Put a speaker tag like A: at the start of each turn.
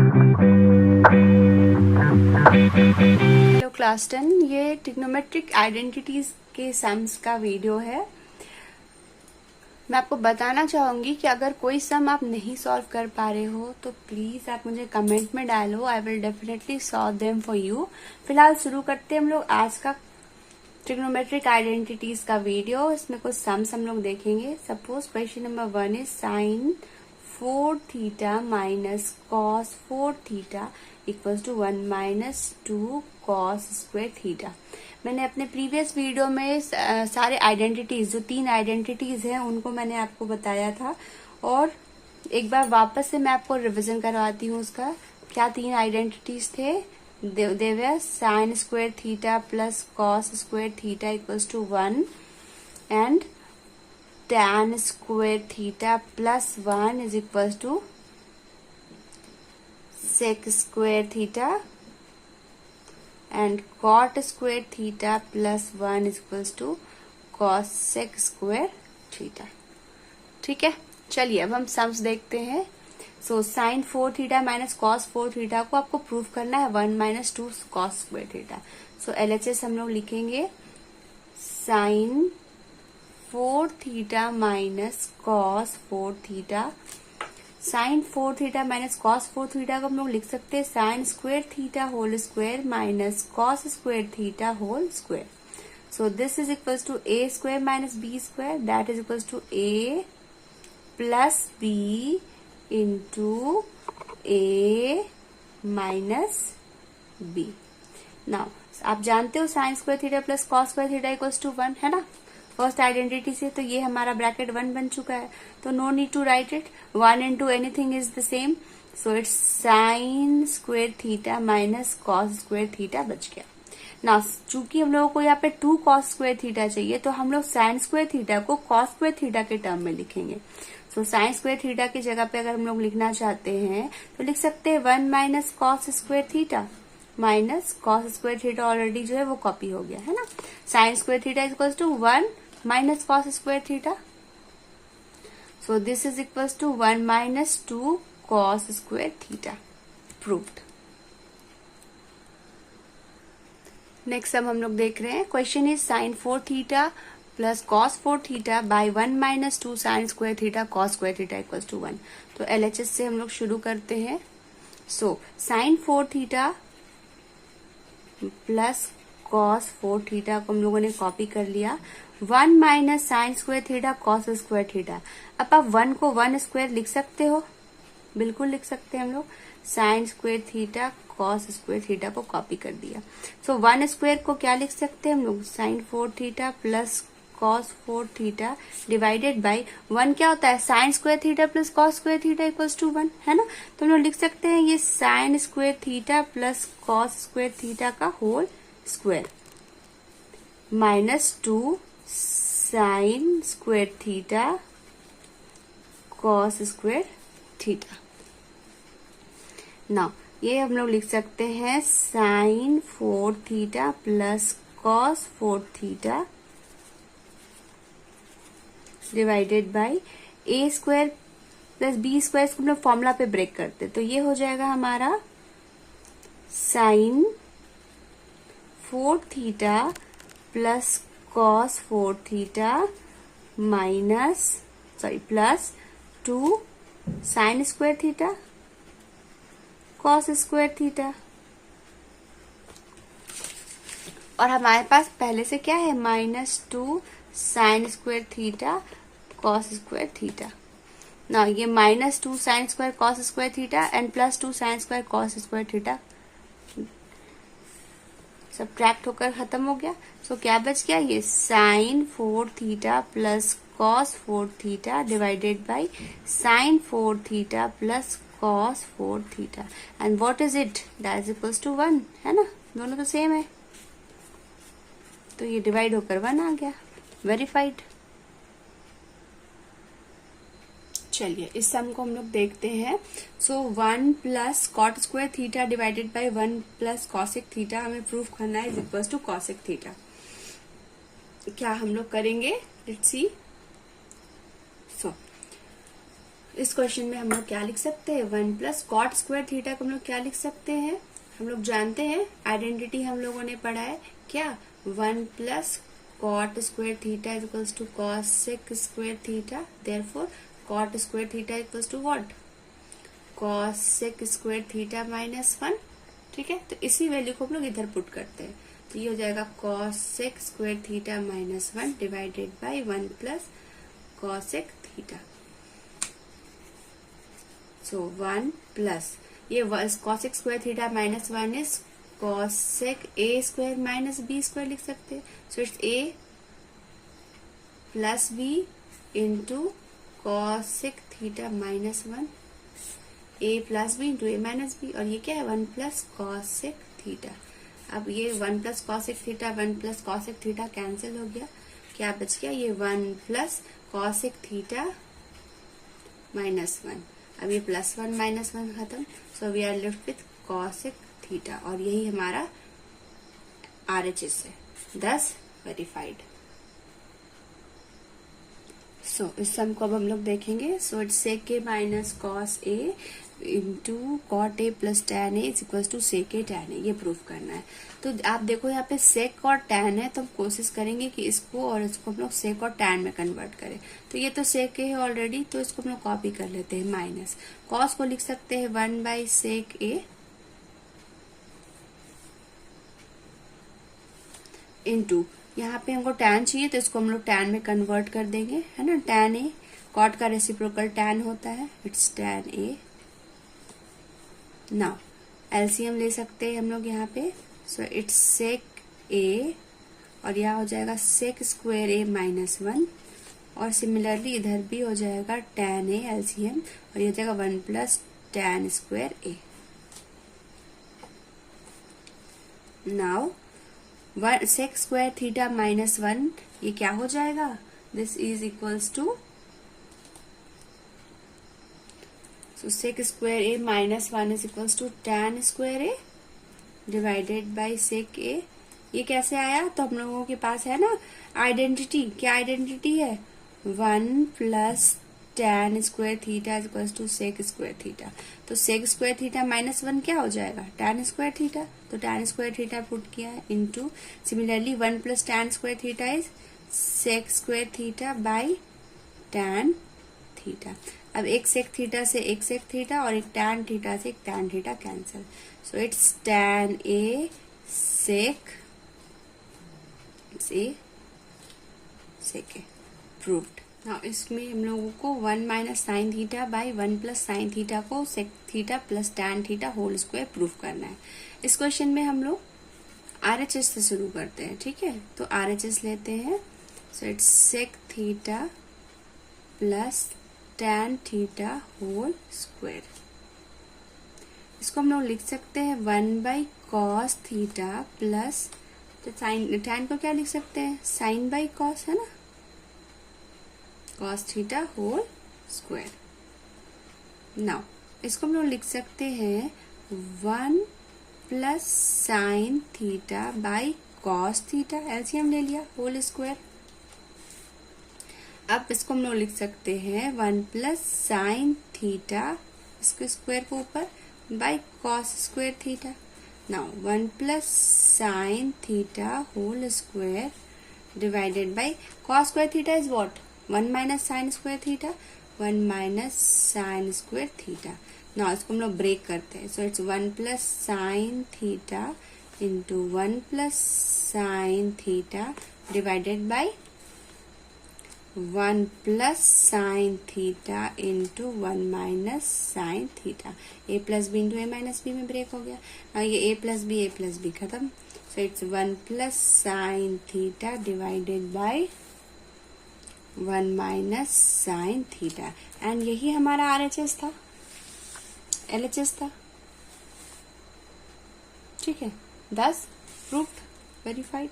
A: Hello class 10, ये trigonometric identities के sums का वीडियो है। मैं आपको बताना चाहूंगी कि अगर कोई सम आप नहीं सॉल्व कर पा रहे हो तो प्लीज आप मुझे कमेंट में डालो, I will definitely solve them for you. फिलहाल शुरू करते हैं हम लोग आज का ट्रिग्नोमेट्रिक आइडेंटिटीज का वीडियो। इसमें कुछ सम्स हम लोग देखेंगे। Suppose question number 1 is sine 4 theta minus cos 4 theta equals to 1 minus 2 cos square theta. मैंने अपने प्रीवियस वीडियो में सारे आइडेंटिटीज, जो 3 आइडेंटिटीज हैं, उनको मैंने आपको बताया था और एक बार वापस से मैं आपको रिवीजन करवाती हूँ उसका। क्या 3 आइडेंटिटीज थे? They were sine square theta plus cos square theta equals to 1 and tan square theta plus 1 is equals to sec square theta and cot square theta plus 1 is equals to cos sec square theta। ठीक है, चलिए अब हम sums देखते हैं। So sine 4 theta minus cos 4 theta को आपको prove करना है 1 minus 2 cos square theta. So LHS हम लोग लिखेंगे sine 4 theta minus cos 4 theta. Sine 4 theta minus cos 4 theta को हम लोग लिख सकते हैं sine square theta whole square minus cos square theta whole square. So this is equals to A square minus B square, that is equals to A plus B into A minus B. Now आप जानते हो sine square theta plus cos square theta equals to 1 है ना, first identity से। तो ये हमारा bracket 1 बन चुका है, तो no need to write it. 1 into anything is the same, so it's sine square theta minus cos square theta बच गया ना। चूंकि हम लोगों को यहाँ पे 2 कॉस स्क्वायर थीटा चाहिए, तो हम लोग साइन स्क्वायर थीटा को कॉस स्क्वायर थीटा के टर्म में लिखेंगे। सो साइन स्क्वायर थीटा की जगह पे अगर हम लोग लिखना चाहते हैं तो लिख सकते हैं 1 minus cos square theta minus cos square theta, already जो है वो कॉपी हो गया है ना। Sine square theta is equals to 1 minus cos square theta. So this is equals to 1 minus 2 cos square theta. Proved. Next अब हम लोग देख रहे हैं। Question is sine 4 theta plus cos 4 theta by 1 minus 2 sine square theta cos square theta equals to 1। तो LHS से हम लोग शुरू करते हैं। So sine 4 theta plus cos 4 theta को हम लोगों ने कॉपी कर लिया। 1 minus sine square theta cos square theta. अब आप 1 को 1 स्क्वायर लिख सकते हो, बिल्कुल लिख सकते हैं हम लोग। Sign square theta cos square theta को कॉपी कर दिया। सो 1 स्क्वायर को क्या लिख सकते हैं हम लोग? Sine 4 theta plus cos 4 theta divided by 1 क्या होता है? Sine square theta plus cos square theta equals to 1 है ना। तो हम लोग लिख सकते हैं ये sine square theta plus cos square theta का whole square minus 2 sine square theta cos square theta. Now ये हम लोग लिख सकते हैं sine 4 theta plus cos 4 theta divided by A square plus B square को हम लोग फॉर्मूला पे ब्रेक करते, तो ये हो जाएगा हमारा sine 4 theta plus cos 4 theta minus plus 2 sine square theta cos square theta. और हमारे पास पहले से क्या है? Minus 2 sine square theta cos square theta. ना ये minus 2 sine square cos square theta and plus 2 sine square cos square theta subtract होकर खत्म हो गया। सो क्या बच गया? ये sine 4 theta plus cos 4 theta divided by sine 4 theta plus cos 4 theta and what is it? That is equals to 1 है ना, दोनों तो सेम है, तो ये डिवाइड होकर 1 आ गया। वेरीफाइड। चलिए इस सम को हम लोग देखते हैं। So 1 plus cot square theta divided by 1 plus cosec theta हमें प्रूफ करना है is equals to cosec theta. क्या हम लोग करेंगे? Let's see. सो इस क्वेश्चन में हम लोग क्या लिख सकते हैं, 1 प्लस कॉट स्क्वायर थीटा को हम लोग क्या लिख सकते हैं, हम लोग जानते हैं आइडेंटिटी हम लोगों ने पढ़ा है क्या, 1 plus cot square theta is equals to cosec square theta, therefore cot square theta equals to what, cosec square theta -1। ठीक है, तो इसी वैल्यू को हम लोग इधर पुट करते हैं, तो ये हो जाएगा cosec square theta -1 divided by 1 plus cosec theta. So 1 plus ये cosec square theta -1 is cosec A square minus B square लिख सकते हैं। So it's A plus B into cosec theta -1, A plus B into A minus B, और ये क्या है 1 plus cosec theta. अब ये 1 plus cosec theta 1 plus cosec theta cancel हो गया, क्या बच गया, ये 1 प्लस कॉसेक थीटा -1। अब ये +1 -1 खत्म, so we are left with cosec theta, और यही हमारा RHS है, thus वेरीफाइड। सो इस सम को अब हम लोग देखेंगे। So it's sec A minus cos A into cot A plus tan A is equal to sec A tan A, ये प्रूफ करना है। तो आप देखो यहाँ पे सेक और टैन है, तो हम कोशिश करेंगे कि इसको और इसको हम लोग सेक और टैन में कन्वर्ट करें। तो ये तो सेक ए है ऑलरेडी, तो इसको हम लोग कॉपी कर लेते हैं, माइनस कॉस को लिख सकते हैं 1 बाई सेक ए इंटू यहाँ पे हमको टैन चाहिए, तो इसको हम लोग टैन में कन्वर्ट कर देंगे, है ना, टैन ए, कॉट का रेसिप्रोकल टैन होता है, it's tan A. Now LCM ले सकते हैं हम लोग यहाँ पे, सो इट्स सेक ए, और यहाँ हो जाएगा सेक स्क्वायर ए -1, और सिमिलरली इधर भी हो जाएगा टैन ए एलसीएम, और ये हो जाएगा 1 plus tan square A. Now sec square theta -1, ये क्या हो जाएगा, this is equals to, so sec square A -1 is equals to tan square A divided by sec A. ये कैसे आया, तो हम लोगों के पास है ना आइडेंटिटी, क्या आइडेंटिटी है, 1 plus tan square theta is equals to sec square theta. तो सेक स्क्वायर थीटा -1 क्या हो जाएगा, टैन स्क्वायर थीटा, तो टैन स्क्वायर थीटा पुट किया है into similarly 1 plus tan square theta is sec square theta by tan theta. अब एक sec theta से एक सेक थीटा और एक टैन थीटा से एक tan theta cancel, so it's tan A sec, it's A sec A, proved. Now इसमें हम लोगों को 1 minus sine theta by 1 plus sine theta को sec theta plus tan theta whole square proof करना है। इस क्वेश्चन में हम लोग RHS से शुरू करते हैं, ठीक है, तो RHS लेते हैं, so it's sec theta plus tan theta whole square. इसको हम लोग लिख सकते हैं 1 बाई कॉस थीटा प्लस, तो साइन टैन को क्या लिख सकते हैं, साइन बाई कॉस, है ना, cos theta whole square. Now इसको हम लोग लिख सकते हैं 1 plus sine theta by cos theta, LCM ले लिया, होल स्क्वायर। अब इसको हम लोग लिख सकते हैं 1 प्लस साइन थीटा, इसके स्क्वायर को ऊपर, by cos square theta. Now 1 plus sine theta whole square divided by cos square theta is what, 1 minus sine square theta, 1 minus sine square theta. Now इसको हम लोग ब्रेक करते हैं, so it's 1 plus sine theta into 1 plus sine theta divided by 1 plus sine theta into 1 minus sine theta. A plus B into A minus B में break हो गया। Now ये ए plus B खत्म, सो it's 1 plus sine theta divided by 1 minus sine theta, and यही हमारा RHS था, LHS था, ठीक है, 10 प्रूफ वेरीफाइड।